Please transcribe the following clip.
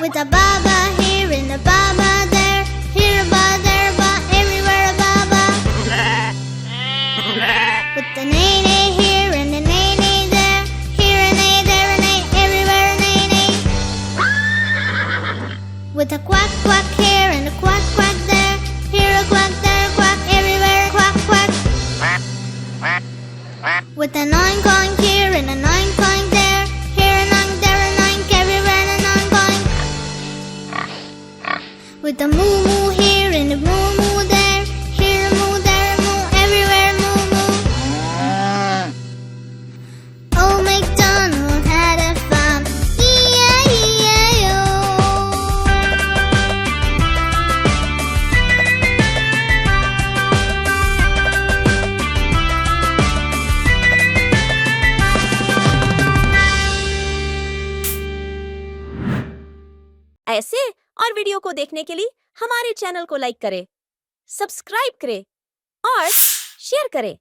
With a baba here and a baba there, here a ba, there a ba, everywhere a baba. With a nay nay here and a nay nay there, here a nay, there a nay, everywhere a nay nay. With a quack quack here and a quack quack there, here a quack, there a quack, everywhere a quack quack. With a oink oink here and a oink oink there, here a oink, there a oink, everywhere a oink oink. With a moo moo here and a moo moo there, here a moo, there a moo, everywhere a moo moo. Old MacDonald had a farm, E-I-E-I-O. ऐसे और video को देखने के लिए हमारे channel को like करें, subscribe करें और शेयर करें।